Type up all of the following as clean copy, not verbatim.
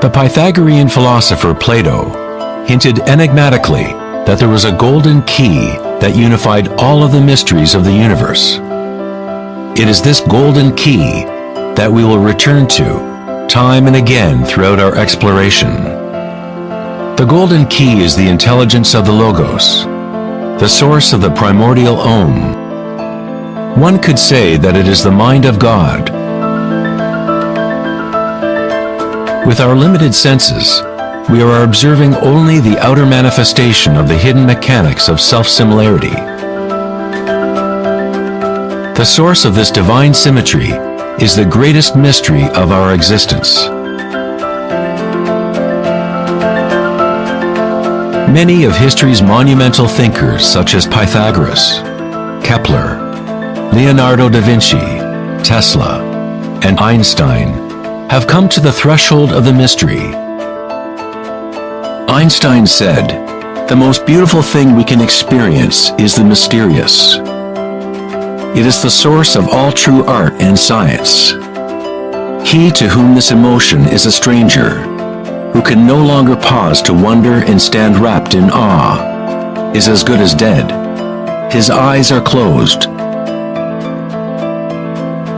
The Pythagorean philosopher Plato hinted enigmatically that there was a golden key that unified all of the mysteries of the universe. It is this golden key that we will return to time and again throughout our exploration. The golden key is the intelligence of the Logos, the source of the primordial Om. One could say that it is the mind of God. With our limited senses, we are observing only the outer manifestation of the hidden mechanics of self-similarity. The source of this divine symmetry is the greatest mystery of our existence. Many of history's monumental thinkers, such as Pythagoras, Kepler, Leonardo da Vinci, Tesla, and Einstein, have come to the threshold of the mystery. Einstein said, "The most beautiful thing we can experience is the mysterious. It is the source of all true art and science. He to whom this emotion is a stranger, who can no longer pause to wonder and stand wrapped in awe, is as good as dead. His eyes are closed."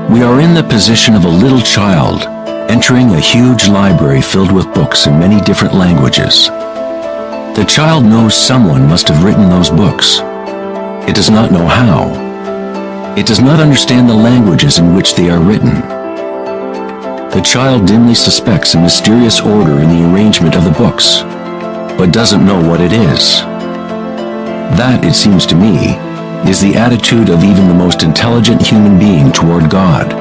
We are in the position of a little child entering a huge library filled with books in many different languages. The child knows someone must have written those books. It does not know how. It does not understand the languages in which they are written. The child dimly suspects a mysterious order in the arrangement of the books, but doesn't know what it is. That, it seems to me, is the attitude of even the most intelligent human being toward God.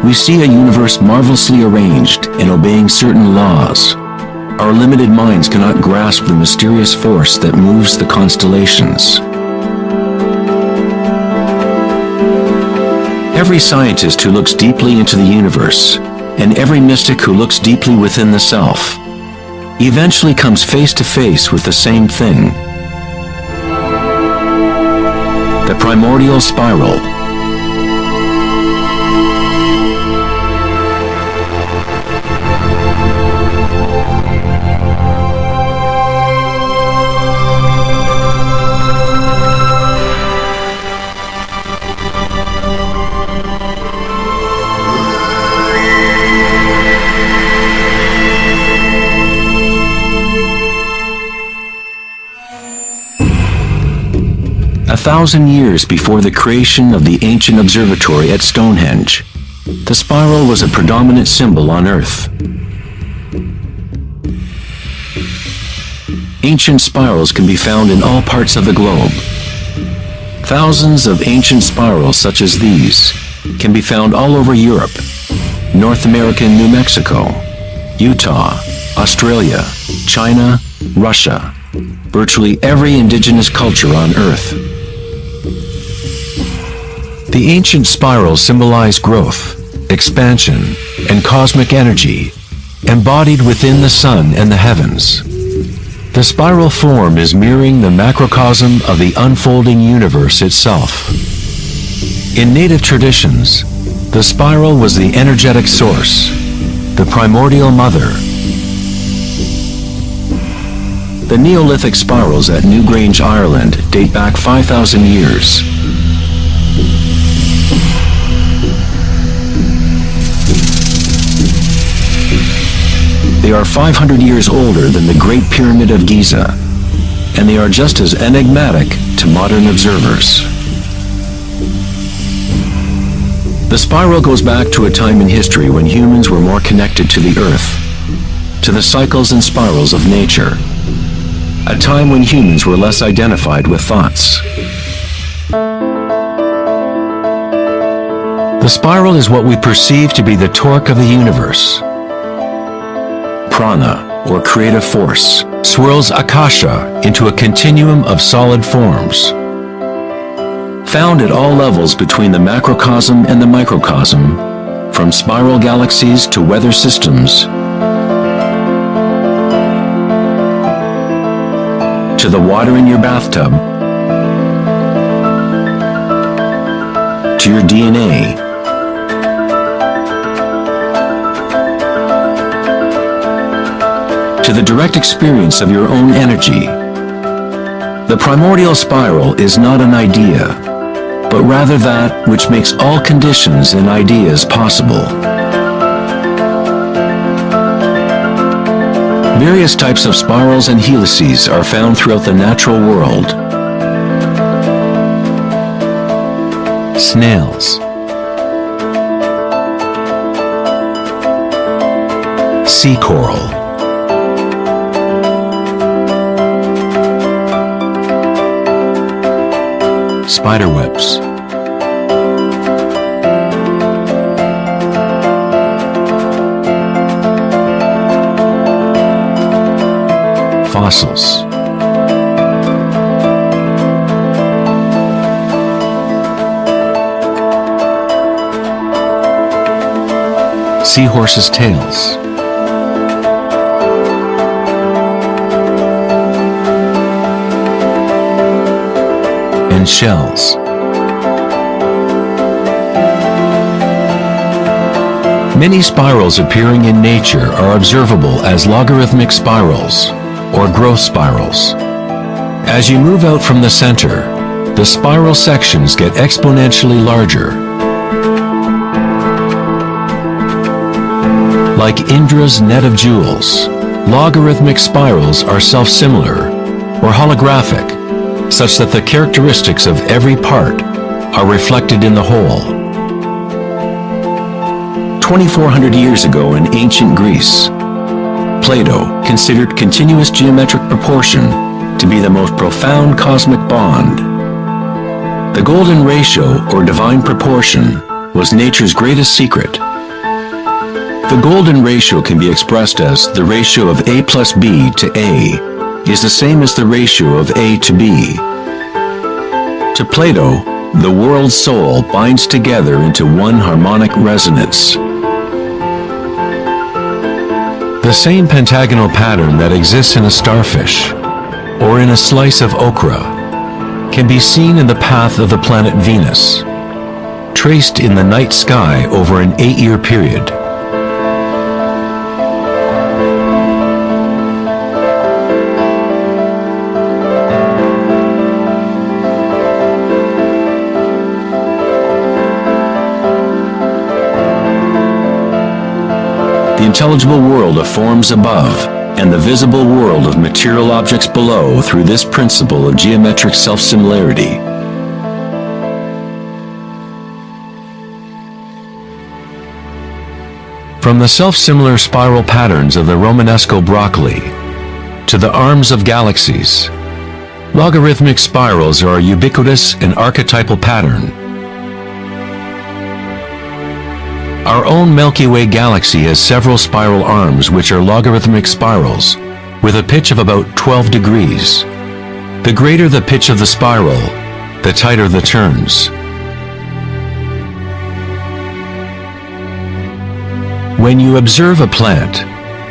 We see a universe marvelously arranged and obeying certain laws. Our limited minds cannot grasp the mysterious force that moves the constellations. Every scientist who looks deeply into the universe, and every mystic who looks deeply within the self, eventually comes face to face with the same thing: the primordial spiral. A 1,000 years before the creation of the ancient observatory at Stonehenge, the spiral was a predominant symbol on Earth. Ancient spirals can be found in all parts of the globe. Thousands of ancient spirals such as these can be found all over Europe, North America and New Mexico, Utah, Australia, China, Russia, virtually every indigenous culture on Earth. The ancient spirals symbolize growth, expansion, and cosmic energy embodied within the sun and the heavens. The spiral form is mirroring the macrocosm of the unfolding universe itself. In native traditions, the spiral was the energetic source, the primordial mother. The Neolithic spirals at Newgrange, Ireland date back 5,000 years. They are 500 years older than the Great Pyramid of Giza, and they are just as enigmatic to modern observers. The spiral goes back to a time in history when humans were more connected to the Earth, to the cycles and spirals of nature, a time when humans were less identified with thoughts. The spiral is what we perceive to be the torque of the universe. Prana, or creative force, swirls Akasha into a continuum of solid forms. Found at all levels between the macrocosm and the microcosm, from spiral galaxies to weather systems, to the water in your bathtub, to your DNA, to the direct experience of your own energy. The primordial spiral is not an idea, but rather that which makes all conditions and ideas possible. Various types of spirals and helices are found throughout the natural world. Snails, sea coral, spiderwebs, fossils, seahorses' tails, and shells. Many spirals appearing in nature are observable as logarithmic spirals, or growth spirals. As you move out from the center, the spiral sections get exponentially larger. Like Indra's net of jewels, logarithmic spirals are self-similar, or holographic, such that the characteristics of every part are reflected in the whole. 2,400 years ago in ancient Greece, Plato considered continuous geometric proportion to be the most profound cosmic bond. The golden ratio, or divine proportion, was nature's greatest secret. The golden ratio can be expressed as the ratio of A plus B to A is the same as the ratio of A to B. To Plato, the world's soul binds together into one harmonic resonance. The same pentagonal pattern that exists in a starfish or in a slice of okra can be seen in the path of the planet Venus, traced in the night sky over an 8-year period. The intelligible world of forms above and the visible world of material objects below through this principle of geometric self-similarity. From the self-similar spiral patterns of the Romanesco broccoli to the arms of galaxies, logarithmic spirals are a ubiquitous and archetypal pattern. Our own Milky Way galaxy has several spiral arms which are logarithmic spirals with a pitch of about 12 degrees. The greater the pitch of the spiral, the tighter the turns. When you observe a plant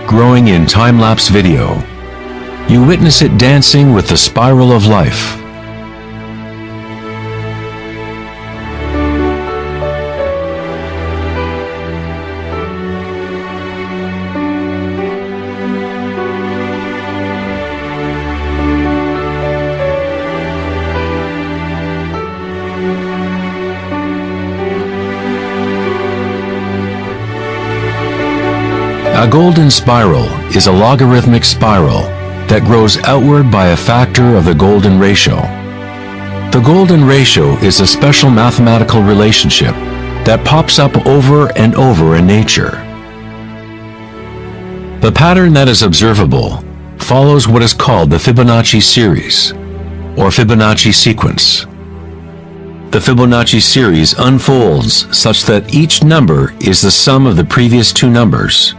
growing in time-lapse video, you witness it dancing with the spiral of life. A golden spiral is a logarithmic spiral that grows outward by a factor of the golden ratio. The golden ratio is a special mathematical relationship that pops up over and over in nature. The pattern that is observable follows what is called the Fibonacci series, or Fibonacci sequence. The Fibonacci series unfolds such that each number is the sum of the previous two numbers.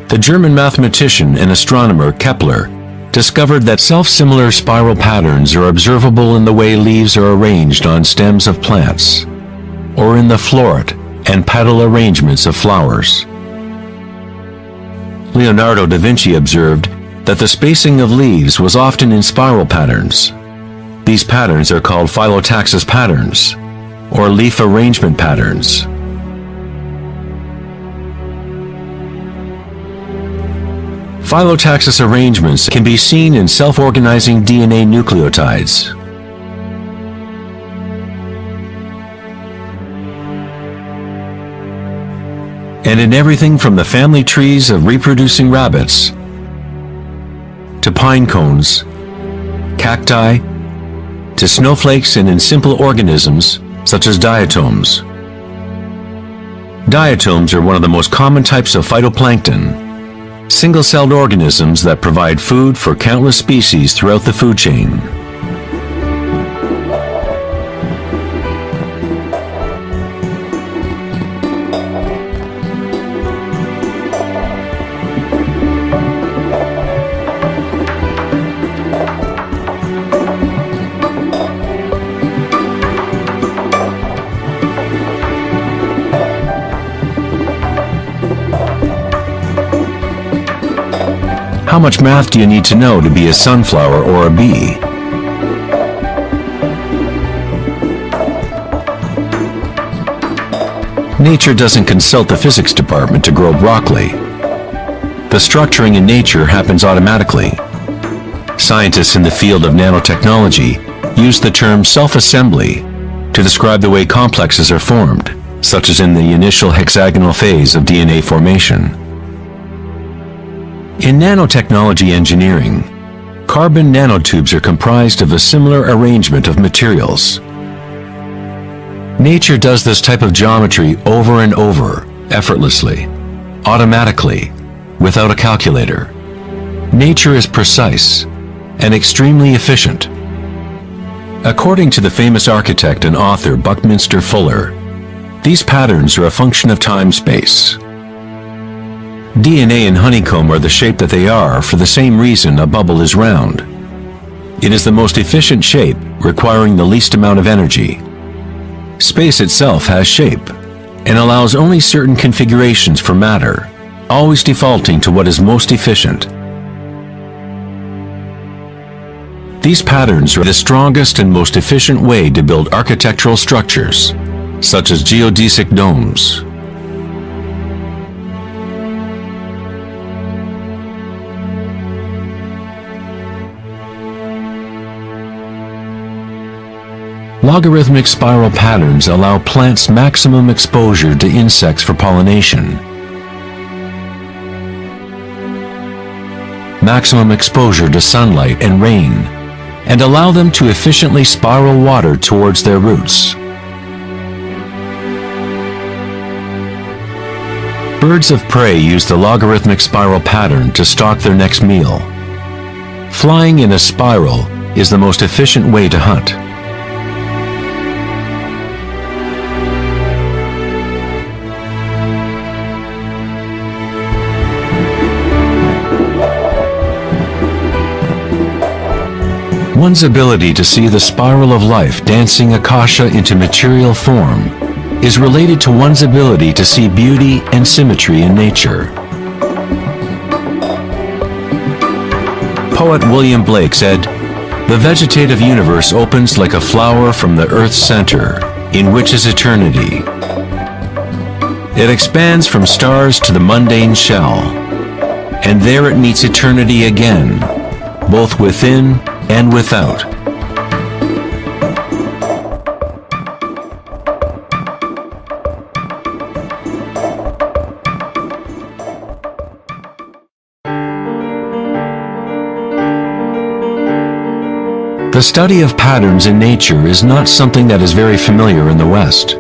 The German mathematician and astronomer Kepler discovered that self-similar spiral patterns are observable in the way leaves are arranged on stems of plants, or in the floret and petal arrangements of flowers. Leonardo da Vinci observed that the spacing of leaves was often in spiral patterns. These patterns are called phyllotaxis patterns, or leaf arrangement patterns. Phyllotaxis arrangements can be seen in self-organizing DNA nucleotides. And in everything from the family trees of reproducing rabbits to pine cones, cacti, to snowflakes, and in simple organisms such as diatoms. Diatoms are one of the most common types of phytoplankton, single-celled organisms that provide food for countless species throughout the food chain. How much math do you need to know to be a sunflower or a bee? Nature doesn't consult the physics department to grow broccoli. The structuring in nature happens automatically. Scientists in the field of nanotechnology use the term self-assembly to describe the way complexes are formed, such as in the initial hexagonal phase of DNA formation. In nanotechnology engineering, carbon nanotubes are comprised of a similar arrangement of materials. Nature does this type of geometry over and over, effortlessly, automatically, without a calculator. Nature is precise and extremely efficient. According to the famous architect and author Buckminster Fuller, these patterns are a function of time-space. DNA and honeycomb are the shape that they are for the same reason a bubble is round. It is the most efficient shape, requiring the least amount of energy. Space itself has shape, and allows only certain configurations for matter, always defaulting to what is most efficient. These patterns are the strongest and most efficient way to build architectural structures, such as geodesic domes. Logarithmic spiral patterns allow plants maximum exposure to insects for pollination, maximum exposure to sunlight and rain, and allow them to efficiently spiral water towards their roots. Birds of prey use the logarithmic spiral pattern to stalk their next meal. Flying in a spiral is the most efficient way to hunt. One's ability to see the spiral of life dancing akasha into material form is related to one's ability to see beauty and symmetry in nature. Poet William Blake said, "The vegetative universe opens like a flower from the earth's center, in which is eternity. It expands from stars to the mundane shell, and there it meets eternity again, both within and without." The study of patterns in nature is not something that is very familiar in the West.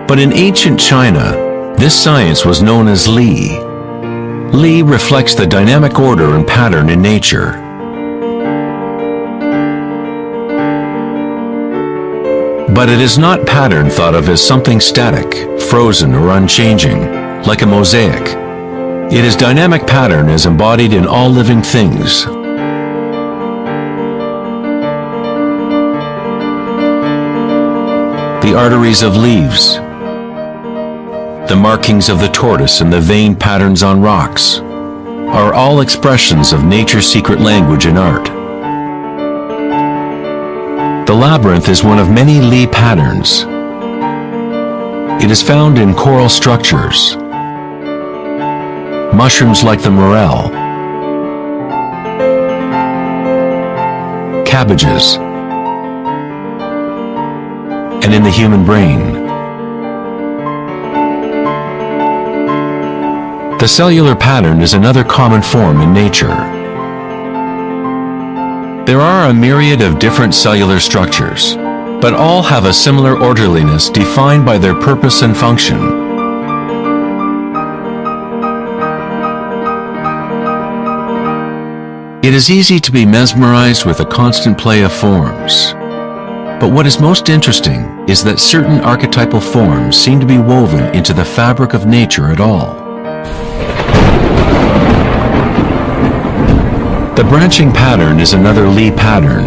But in ancient China, this science was known as Li. Li reflects the dynamic order and pattern in nature. But it is not pattern thought of as something static, frozen, or unchanging, like a mosaic. It is dynamic pattern as embodied in all living things. The arteries of leaves, the markings of the tortoise and the vein patterns on rocks are all expressions of nature's secret language in art. The labyrinth is one of many Li patterns. It is found in coral structures, mushrooms like the morel, cabbages, and in the human brain. The cellular pattern is another common form in nature. There are a myriad of different cellular structures, but all have a similar orderliness defined by their purpose and function. It is easy to be mesmerized with a constant play of forms. But what is most interesting is that certain archetypal forms seem to be woven into the fabric of nature at all. The branching pattern is another Lie pattern,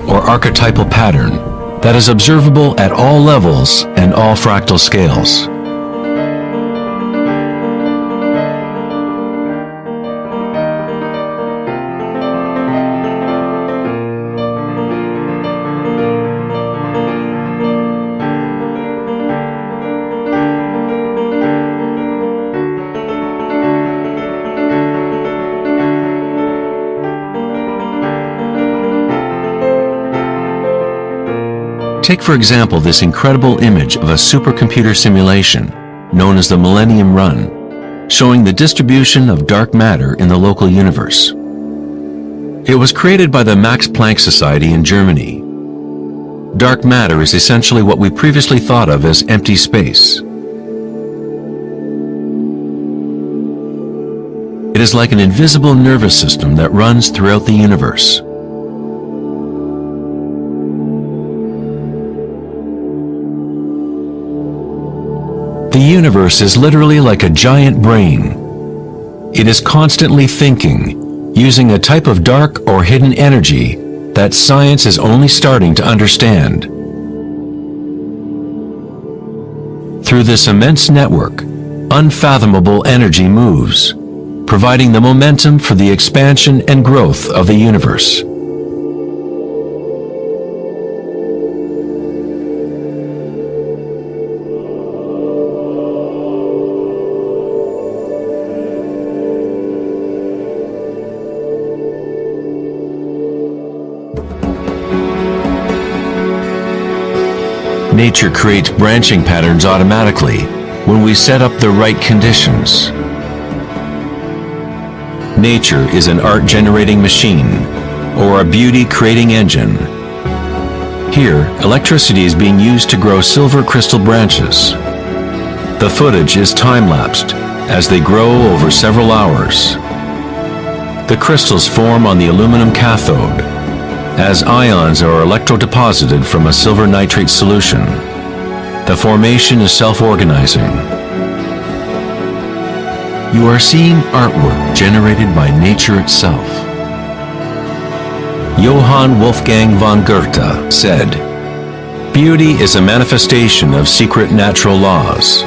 or archetypal pattern, that is observable at all levels and all fractal scales. Take for example this incredible image of a supercomputer simulation known as the Millennium Run, showing the distribution of dark matter in the local universe. It was created by the Max Planck Society in Germany. Dark matter is essentially what we previously thought of as empty space. It is like an invisible nervous system that runs throughout the universe. The universe is literally like a giant brain. It is constantly thinking, using a type of dark or hidden energy that science is only starting to understand. Through this immense network, unfathomable energy moves, providing the momentum for the expansion and growth of the universe. Nature creates branching patterns automatically when we set up the right conditions. Nature is an art-generating machine, or a beauty-creating engine. Here, electricity is being used to grow silver crystal branches. The footage is time-lapsed as they grow over several hours. The crystals form on the aluminum cathode, as ions are electrodeposited from a silver nitrate solution. The formation is self-organizing. You are seeing artwork generated by nature itself. Johann Wolfgang von Goethe said, "Beauty is a manifestation of secret natural laws,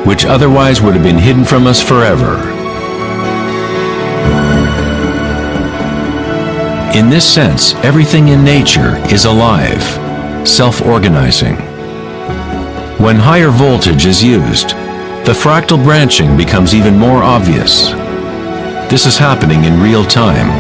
which otherwise would have been hidden from us forever." In this sense, everything in nature is alive, self-organizing. When higher voltage is used, the fractal branching becomes even more obvious. This is happening in real time.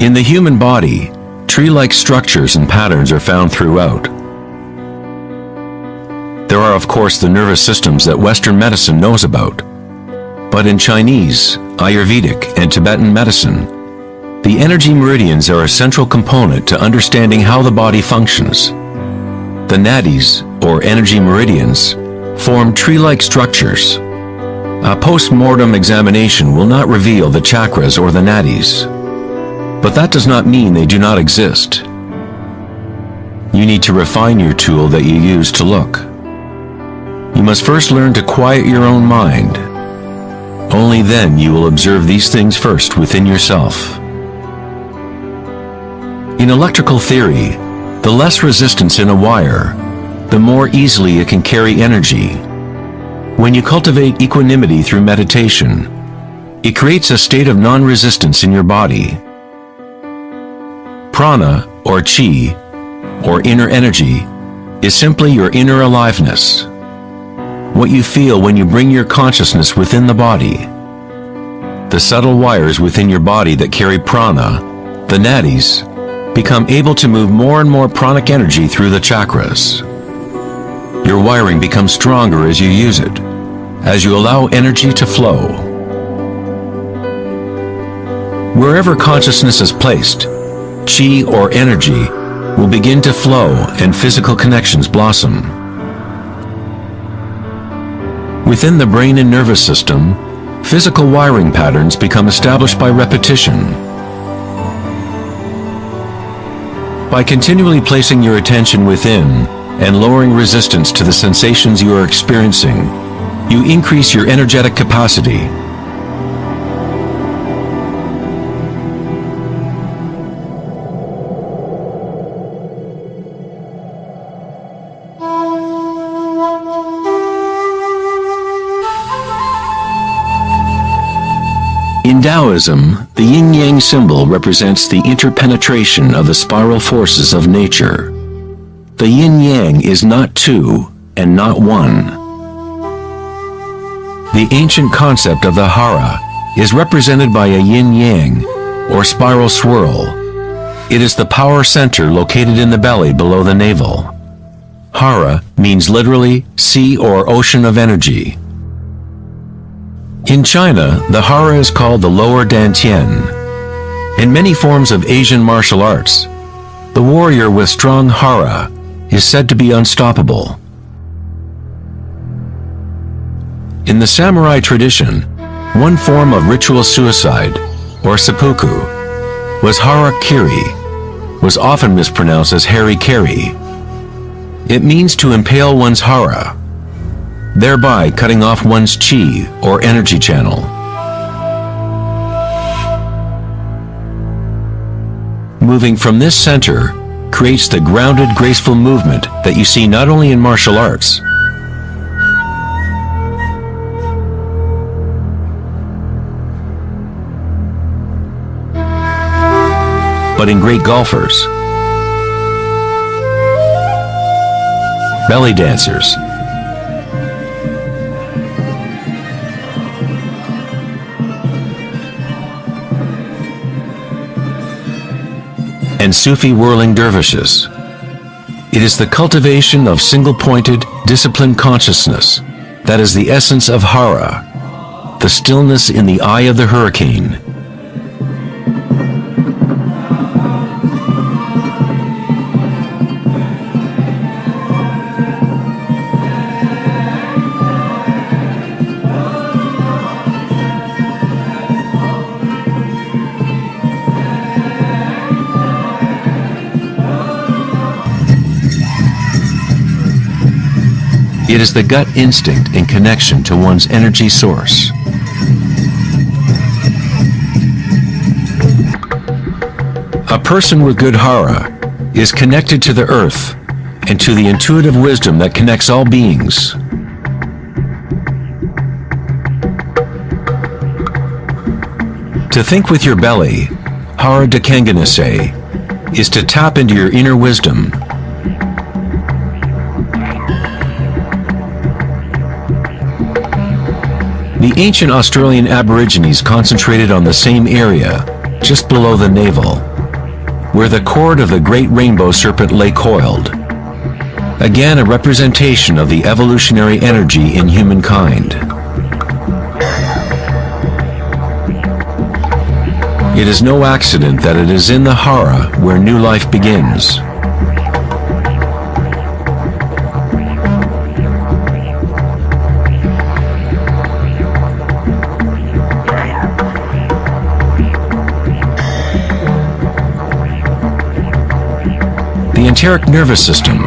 In the human body, tree-like structures and patterns are found throughout. There are, of course, the nervous systems that Western medicine knows about. But in Chinese, Ayurvedic, and Tibetan medicine, the energy meridians are a central component to understanding how the body functions. The nadis, or energy meridians, form tree-like structures. A post-mortem examination will not reveal the chakras or the nadis. But that does not mean they do not exist. You need to refine your tool that you use to look. You must first learn to quiet your own mind. Only then you will observe these things first within yourself. In electrical theory, the less resistance in a wire, the more easily it can carry energy. When you cultivate equanimity through meditation, it creates a state of non-resistance in your body. Prana, or chi, or inner energy, is simply your inner aliveness. What you feel when you bring your consciousness within the body. The subtle wires within your body that carry prana, the nadis, become able to move more and more pranic energy through the chakras. Your wiring becomes stronger as you use it, as you allow energy to flow. Wherever consciousness is placed, chi or energy will begin to flow and physical connections blossom. Within the brain and nervous system, physical wiring patterns become established by repetition. By continually placing your attention within and lowering resistance to the sensations you are experiencing, you increase your energetic capacity. In Taoism, the yin-yang symbol represents the interpenetration of the spiral forces of nature. The yin-yang is not two and not one. The ancient concept of the hara is represented by a yin-yang, or spiral swirl. It is the power center located in the belly below the navel. Hara means literally sea or ocean of energy. In China, the hara is called the lower dantian. In many forms of Asian martial arts, the warrior with strong hara is said to be unstoppable. In the samurai tradition, one form of ritual suicide, or seppuku, was harakiri, was often mispronounced as harikiri. It means to impale one's hara, thereby cutting off one's chi or energy channel. Moving from this center creates the grounded, graceful movement that you see not only in martial arts, but in great golfers, belly dancers, and Sufi whirling dervishes. It is the cultivation of single-pointed, disciplined consciousness that is the essence of hara, the stillness in the eye of the hurricane. It is the gut instinct and connection to one's energy source. A person with good hara is connected to the earth and to the intuitive wisdom that connects all beings. To think with your belly, hara dekanganase, is to tap into your inner wisdom. The ancient Australian Aborigines concentrated on the same area, just below the navel, where the cord of the great rainbow serpent lay coiled. Again, a representation of the evolutionary energy in humankind. It is no accident that it is in the hara where new life begins. The enteric nervous system,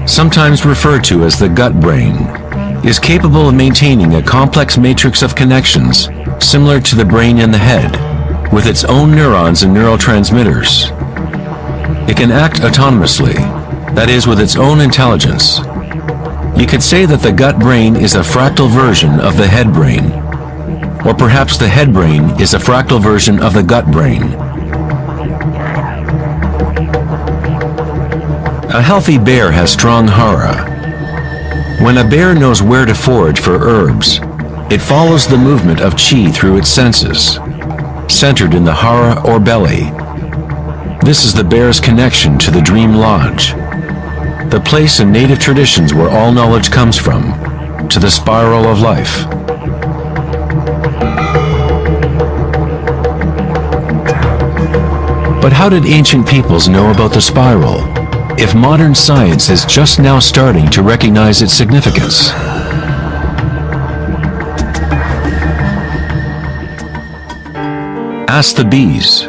sometimes referred to as the gut brain, is capable of maintaining a complex matrix of connections similar to the brain and the head, with its own neurons and neurotransmitters. It can act autonomously, that is, with its own intelligence. You could say that the gut brain is a fractal version of the head brain, or perhaps the head brain is a fractal version of the gut brain. A healthy bear has strong hara. When a bear knows where to forage for herbs, it follows the movement of chi through its senses, centered in the hara or belly. This is the bear's connection to the dream lodge, the place in native traditions where all knowledge comes from, to the spiral of life. But how did ancient peoples know about the spiral, if modern science is just now starting to recognize its significance? Ask the bees,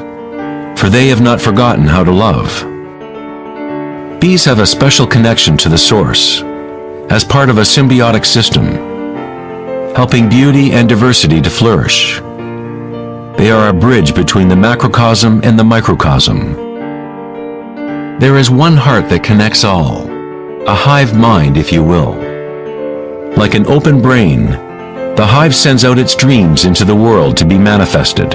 for they have not forgotten how to love. Bees have a special connection to the source, as part of a symbiotic system, helping beauty and diversity to flourish. They are a bridge between the macrocosm and the microcosm. There is one heart that connects all, a hive mind, if you will. Like an open brain, the hive sends out its dreams into the world to be manifested.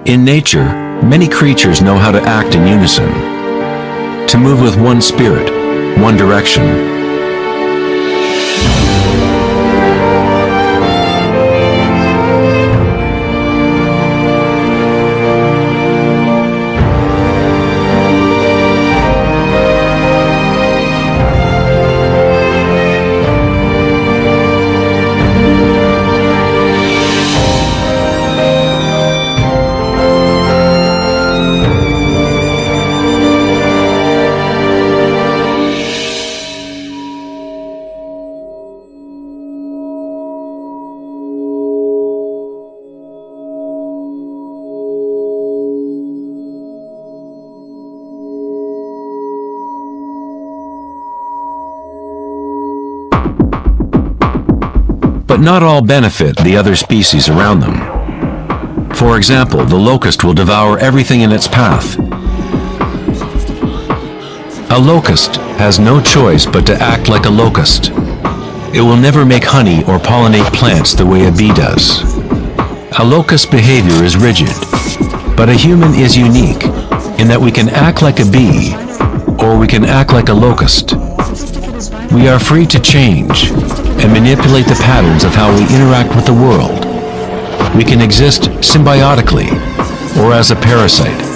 In nature, many creatures know how to act in unison, to move with one spirit, one direction. But not all benefit the other species around them. For example, the locust will devour everything in its path. A locust has no choice but to act like a locust. It will never make honey or pollinate plants the way a bee does. A locust's behavior is rigid, but a human is unique in that we can act like a bee, or we can act like a locust. We are free to change and manipulate the patterns of how we interact with the world. We can exist symbiotically or as a parasite.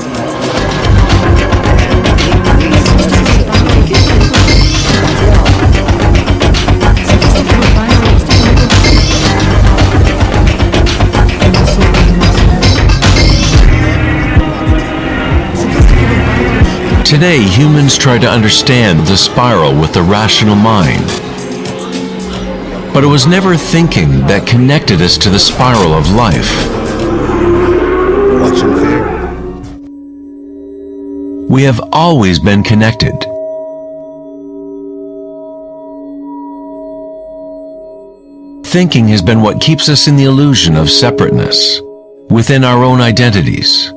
Today, humans try to understand the spiral with the rational mind. But it was never thinking that connected us to the spiral of life. We have always been connected. Thinking has been what keeps us in the illusion of separateness, within our own identities.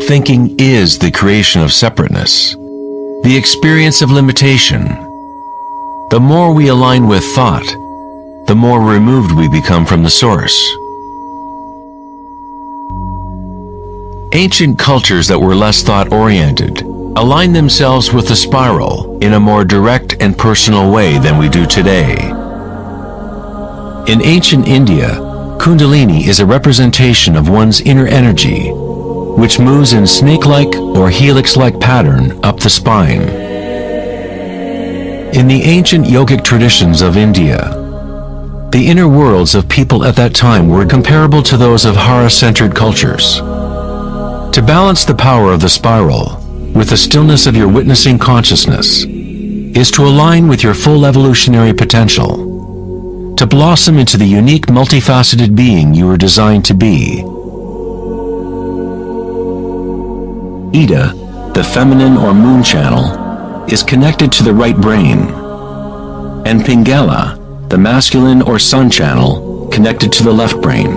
Thinking is the creation of separateness, the experience of limitation. The more we align with thought, the more removed we become from the source. Ancient cultures that were less thought-oriented aligned themselves with the spiral in a more direct and personal way than we do today. In ancient India, Kundalini is a representation of one's inner energy, which moves in snake-like or helix-like pattern up the spine. In the ancient yogic traditions of India, the inner worlds of people at that time were comparable to those of Hara-centered cultures. To balance the power of the spiral with the stillness of your witnessing consciousness is to align with your full evolutionary potential, to blossom into the unique multifaceted being you were designed to be. Ida, the feminine or moon channel, is connected to the right brain, and Pingala, the masculine or sun channel, connected to the left brain.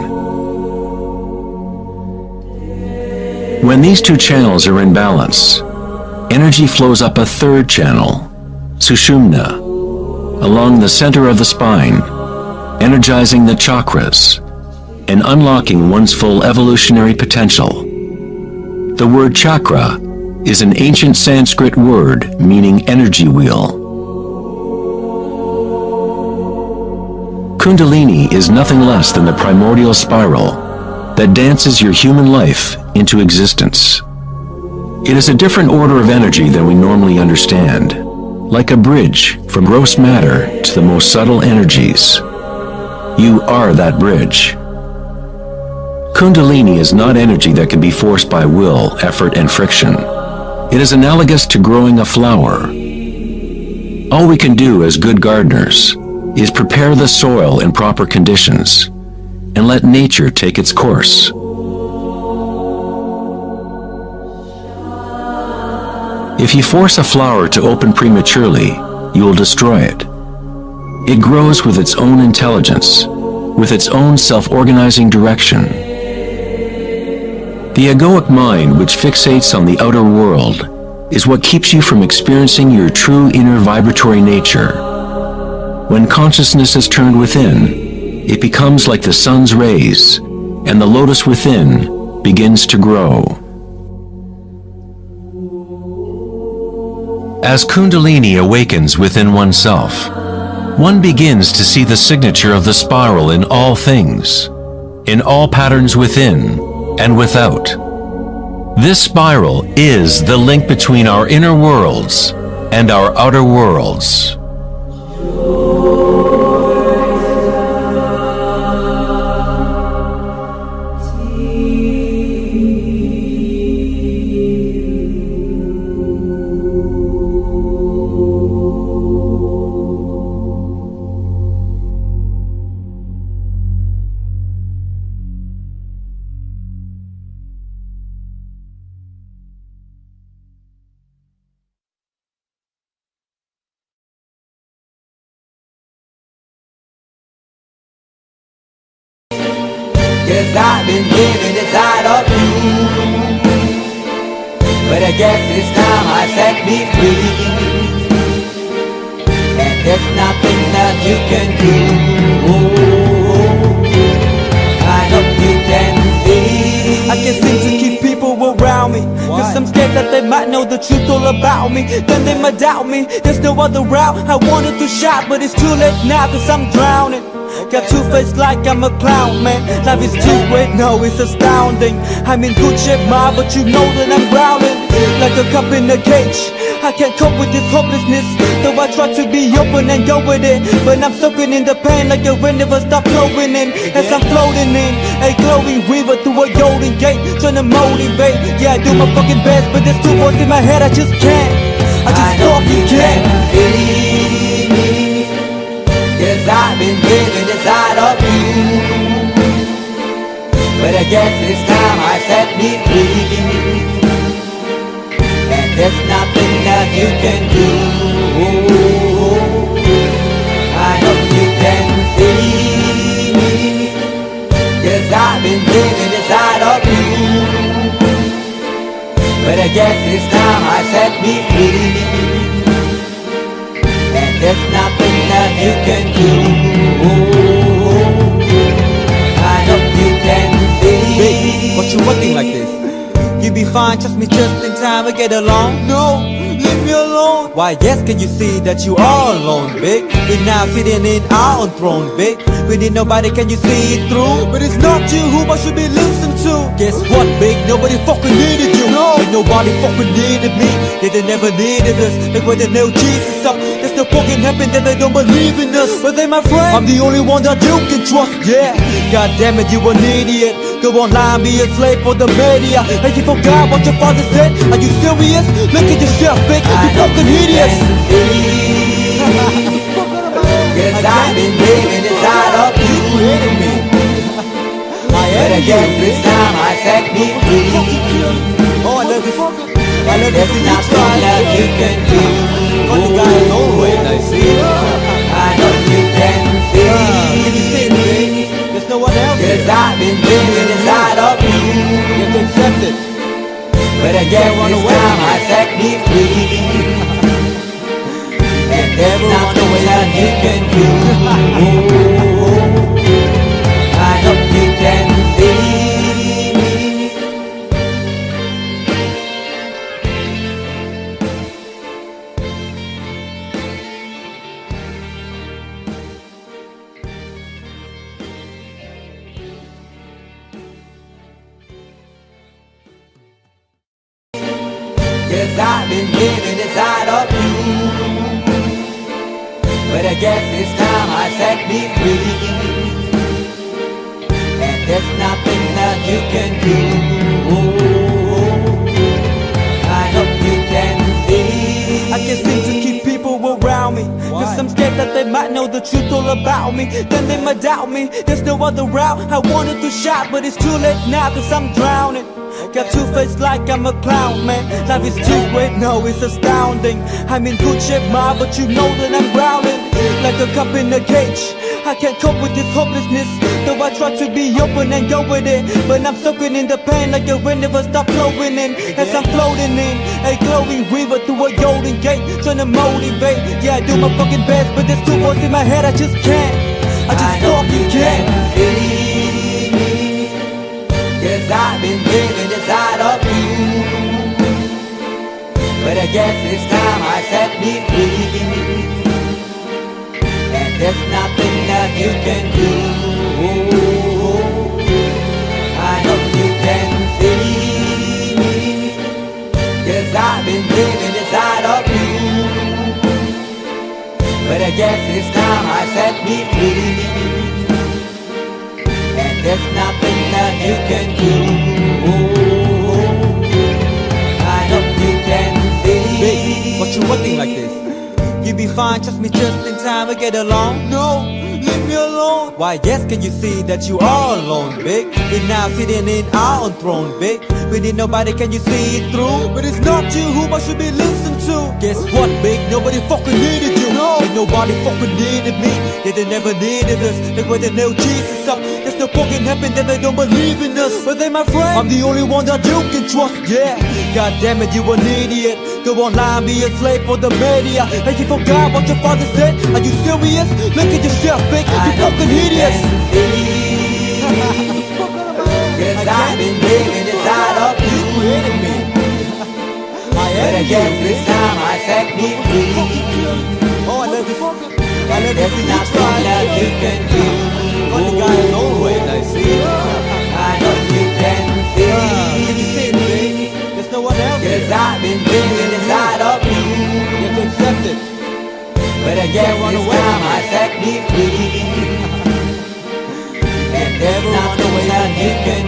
When these two channels are in balance, energy flows up a third channel, Sushumna, along the center of the spine, energizing the chakras and unlocking one's full evolutionary potential. The word chakra is an ancient Sanskrit word meaning energy wheel. Kundalini is nothing less than the primordial spiral that dances your human life into existence. It is a different order of energy than we normally understand, like a bridge from gross matter to the most subtle energies. You are that bridge. Kundalini is not energy that can be forced by will, effort, and friction. It is analogous to growing a flower. All we can do as good gardeners is prepare the soil in proper conditions and let nature take its course. If you force a flower to open prematurely, you will destroy it. It grows with its own intelligence, with its own self-organizing direction. The egoic mind, which fixates on the outer world, is what keeps you from experiencing your true inner vibratory nature. When consciousness is turned within, it becomes like the sun's rays, and the lotus within begins to grow. As Kundalini awakens within oneself, one begins to see the signature of the spiral in all things, in all patterns within and without. This spiral is the link between our inner worlds and our outer worlds. Yes, I've been living inside of you, but I guess it's time I set me free, and there's nothing that you can do. I hope you can see. I can't seem to keep people around me, cause I'm scared that they might know the truth all about me. Then they might doubt me, there's no other route. I wanted to shout, but it's too late now, cause I'm drowning. Got two-faced like I'm a clown, man. Life is too great, no, it's astounding. I'm in good shape, ma, but you know that I'm drowning like a cup in a cage. I can't cope with this hopelessness, though I try to be open and go with it, but I'm soaking in the pain like the wind never stop flowing in. As I'm floating in a glowing river through a golden gate, trying to motivate. Yeah, I do my fucking best, but there's two voices in my head, I just can't. I just fucking can't. Yes, I've been living inside of you, but I guess it's time I set me free, and there's nothing that you can do. I hope you can see me. Yes, I've been living inside of you, but I guess it's time I set me free, and there's nothing that you can do. I hope you can see. Babe, what you acting like this? You be fine, trust me, just in time we get along. No, leave me alone. Why yes, can you see that you are alone, big? We're now sitting in our own throne, big. We need nobody, can you see it through? But it's not you who I should be listening to. Guess what, big? Nobody fucking needed you. No, and nobody fucking needed me. Yeah, they never needed us. Like when they nailed Jesus up, there's no fucking heaven that they don't believe in us. But they my friend, I'm the only one that you can trust. Yeah, god damn it, you an idiot. Go online, be a slave for the media. Like you forgot what your father said. Are you serious? Look at yourself, big. You fucking idiots. Yes, I've been living inside of you, but I guess this time I set me free, Oh, I love this. I love There's this. nothing that you can do. Funny guy is always I see. I know you can Can you see see it, baby? There's no one else Cause here. I've been living inside of you. You have to accept it. But I guess run this away. time I set me free. And there's nothing that you can do. I know you can see. Cause I've been living inside of you. But I guess this time I set me free. And there's nothing that you can do. I know you can see. I can't seem to keep people around me. Cause I'm scared that they might know the truth all about me. Then they might doubt me. There's no other route. I wanted to shout, but it's too late now cause I'm drowning. Got two face like I'm a clown, man. Life is too great, no, it's astounding. I'm in good shape, ma, but you know that I'm drowning like a cup in a cage. I can't cope with this hopelessness, though I try to be open and go with it. But I'm soaking in the pain like the wind never stop flowing in. As I'm floating in a glowing river through a golden gate, trying to motivate. Yeah, I do my fucking best, but there's two voices in my head, I just can't. I just fucking can't. Cause I've been living inside of you. But I guess this time I set me free. And there's nothing that you can do. I know you can see. Cause I've been living inside of you. But I guess this time I set me free. And there's nothing that you can do. I know you can see. Babe, what you acting like this? You be fine, trust me, just in time we get along. No, leave me alone. Why yes, can you see that you are alone, big? We're now sitting in our own throne, big. We need nobody, can you see it through? But it's not you who I should be listening to. Guess what, big? Nobody fucking needed you. No, and nobody fucking needed me. Yeah, they never needed us. Like when they nailed Jesus up. There's no fucking heaven, then they don't believe in us. But they my friend, I'm the only one that you can trust. Yeah, god damn it, you an idiot. Go online, be a slave for the media. And you forgot what your father said. Are you serious? Look at yourself, big. You fucking idiots. Cause I've been living inside of you. But I guess this time I set me free. Oh, I love this. I love There's this. nothing that you can do. Funny guy is always I see. I know you can Can you see. see it, baby? There's no one else Cause here. I've been living inside of you. You have to accept it. But I guess run this away. time I set me free. And there's nothing that you can